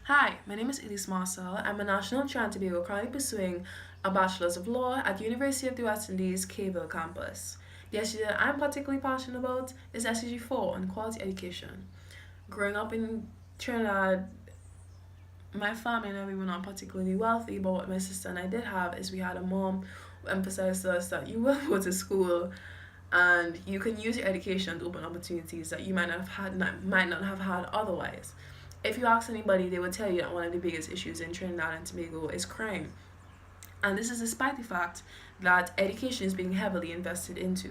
Hi, my name is Elise Marcel. I'm a national Trinity Tobago currently pursuing a Bachelor's of Law at University of the West Indies, Cable campus. The SDG that I'm particularly passionate about is SDG 4 on quality education. Growing up in Trinidad, my family and I, we were not particularly wealthy, but what my sister and I did have is we had a mom who emphasized to us that you will go to school and you can use your education to open opportunities that you might not have had otherwise. If you ask anybody, they will tell you that one of the biggest issues in Trinidad and Tobago is crime. And this is despite the fact that education is being heavily invested into.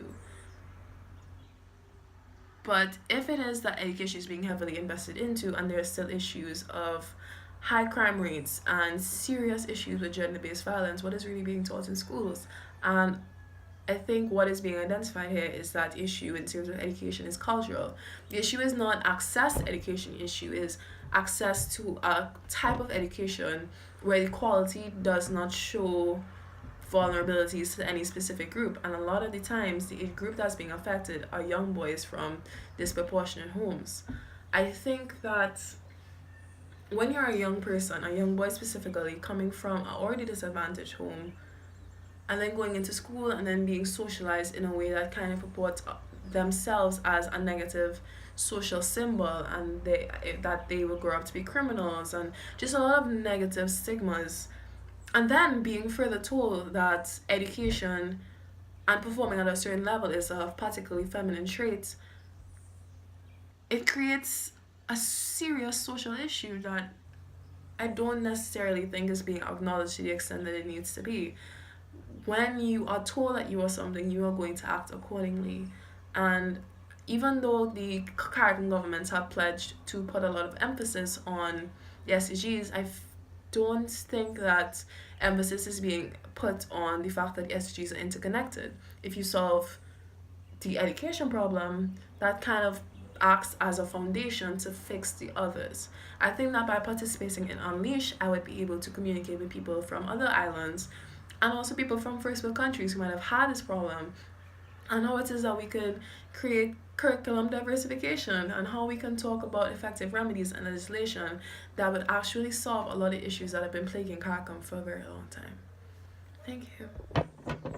But if it is that education is being heavily invested into and there are still issues of high crime rates and serious issues with gender based violence, what is really being taught in schools? And I think what is being identified here is that issue in terms of education is cultural. The issue is not access to education, the issue is access to a type of education where the quality does not show vulnerabilities to any specific group. And a lot of the times, the group that's being affected are young boys from disproportionate homes. I think that when you're a young person, a young boy specifically, coming from an already disadvantaged home, and then going into school and then being socialized in a way that kind of purports themselves as a negative social symbol, and that they will grow up to be criminals and just a lot of negative stigmas, and then being further told that education and performing at a certain level is of particularly feminine traits, it creates a serious social issue that I don't necessarily think is being acknowledged to the extent that it needs to be. When you are told that you are something, you are going to act accordingly. And even though the CARICOM governments have pledged to put a lot of emphasis on the SDGs, don't think that emphasis is being put on the fact that the SDGs are interconnected. If you solve the education problem, that kind of acts as a foundation to fix the others. I think that by participating in Unleash, I would be able to communicate with people from other islands and also people from first world countries who might have had this problem, and how it is that we could create curriculum diversification and how we can talk about effective remedies and legislation that would actually solve a lot of issues that have been plaguing CARICOM for a very long time. Thank you.